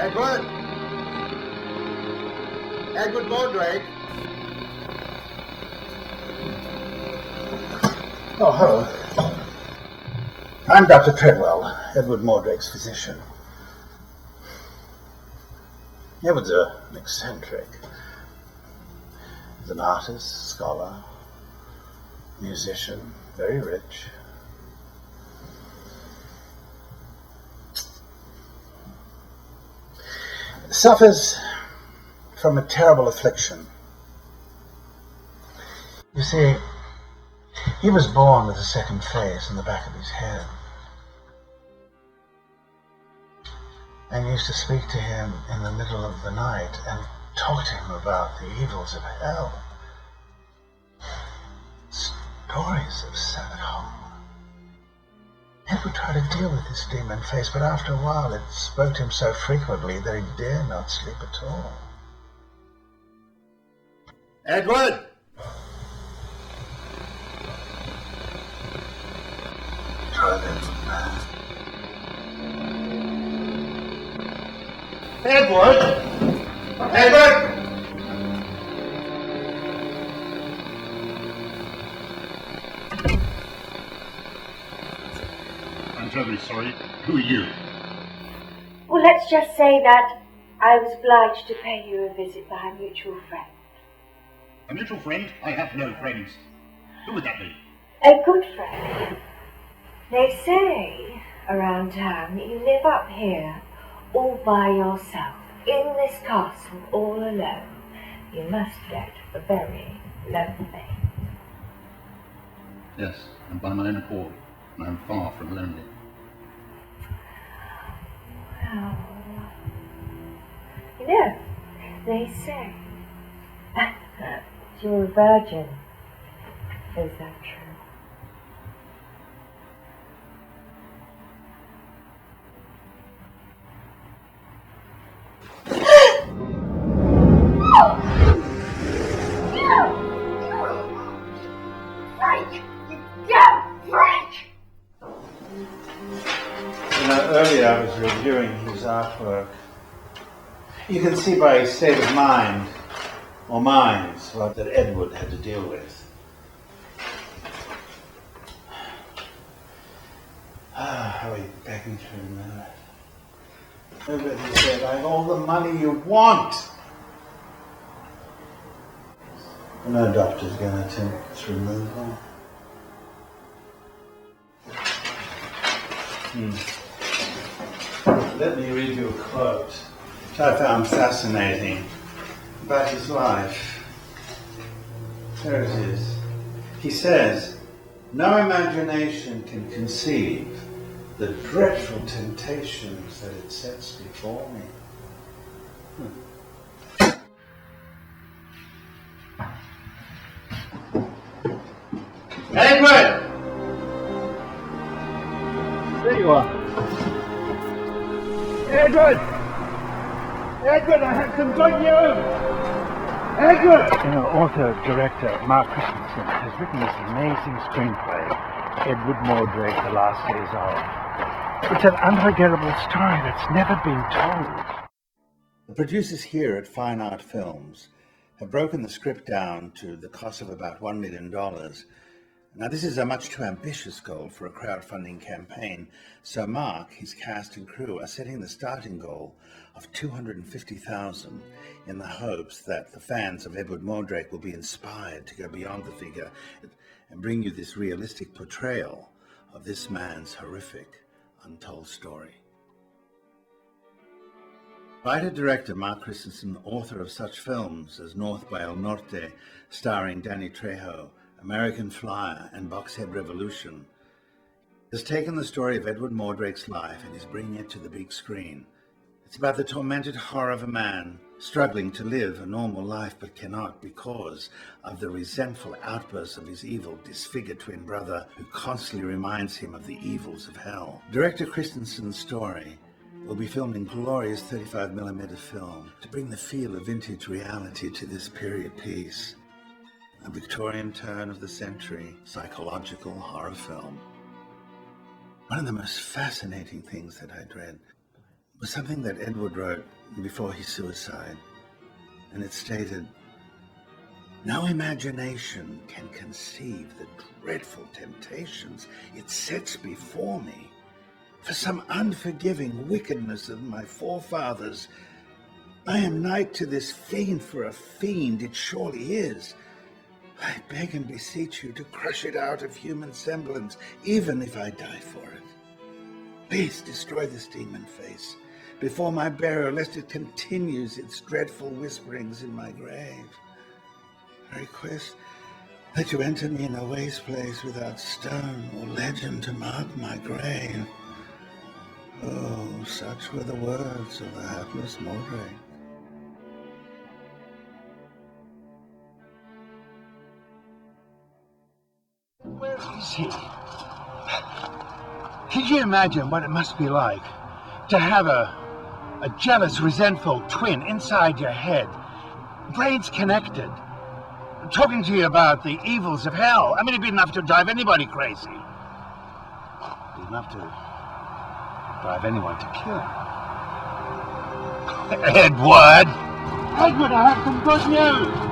Edward? Edward Mordrake? Oh, hello. I'm Dr. Treadwell, Edward Mordrake's physician. Edward's an eccentric. He's an artist, scholar, musician, very rich. Suffers from a terrible affliction. You see, he was born with a second face in the back of his head. And used to speak to him in the middle of the night and talk to him about the evils of hell. Stories of sad horror. Edward tried to deal with this demon face, but after a while it spoke to him so frequently that he dared not sleep at all. Edward! Try that, man. Edward! Edward! I'm terribly sorry. Who are you? Well, let's just say that I was obliged to pay you a visit by a mutual friend. A mutual friend? I have no friends. Who would that be? A good friend. They say around town that you live up here all by yourself, in this castle, all alone. You must get very lonely. Yes, and by my own accord. And I'm far from lonely. Well, you know, they say that you're a virgin. Is that true? Earlier I was reviewing his artwork. You can see by his state of mind, or minds, what that Edward had to deal with. How he begging to remember. Nobody said, I have all the money you want. No doctor's going to attempt this removal. Let me read you a quote, which I found fascinating, about his life. There it is. He says, no imagination can conceive the dreadful temptations that it sets before me. Edward! There you are. Edward! Edward, I have some good news! Edward! Author-director Mark Christensen has written this amazing screenplay, Edward Mordrake, The Last Days Of. It's an unforgettable story that's never been told. The producers here at Fine Art Films have broken the script down to the cost of about $1 million. Now, this is a much too ambitious goal for a crowdfunding campaign, so Mark, his cast and crew are setting the starting goal of $250,000 in the hopes that the fans of Edward Mordrake will be inspired to go beyond the figure and bring you this realistic portrayal of this man's horrific, untold story. Writer-director Mark Christensen, author of such films as North by El Norte, starring Danny Trejo, American Flyer, and Boxhead Revolution, has taken the story of Edward Mordrake's life and is bringing it to the big screen. It's about the tormented horror of a man struggling to live a normal life but cannot because of the resentful outbursts of his evil, disfigured twin brother who constantly reminds him of the evils of hell. Director Christensen's story will be filmed in glorious 35mm film to bring the feel of vintage reality to this period piece. A Victorian turn of the century psychological horror film. One of the most fascinating things that I'd read was something that Edward wrote before his suicide. And it stated, "No imagination can conceive the dreadful temptations it sets before me. For some unforgiving wickedness of my forefathers, I am knight to this fiend, for a fiend it surely is. I beg and beseech you to crush it out of human semblance, even if I die for it. Please destroy this demon face before my burial, lest it continues its dreadful whisperings in my grave. I request that you enter me in a waste place without stone or legend to mark my grave." Oh, such were the words of the hapless Mordrake. Where is he? Can you imagine what it must be like to have a jealous, resentful twin inside your head, brains connected, talking to you about the evils of hell? I mean, it'd be enough to drive anybody crazy. It'd be enough to drive anyone to kill. Edward! Edward, I have some good news!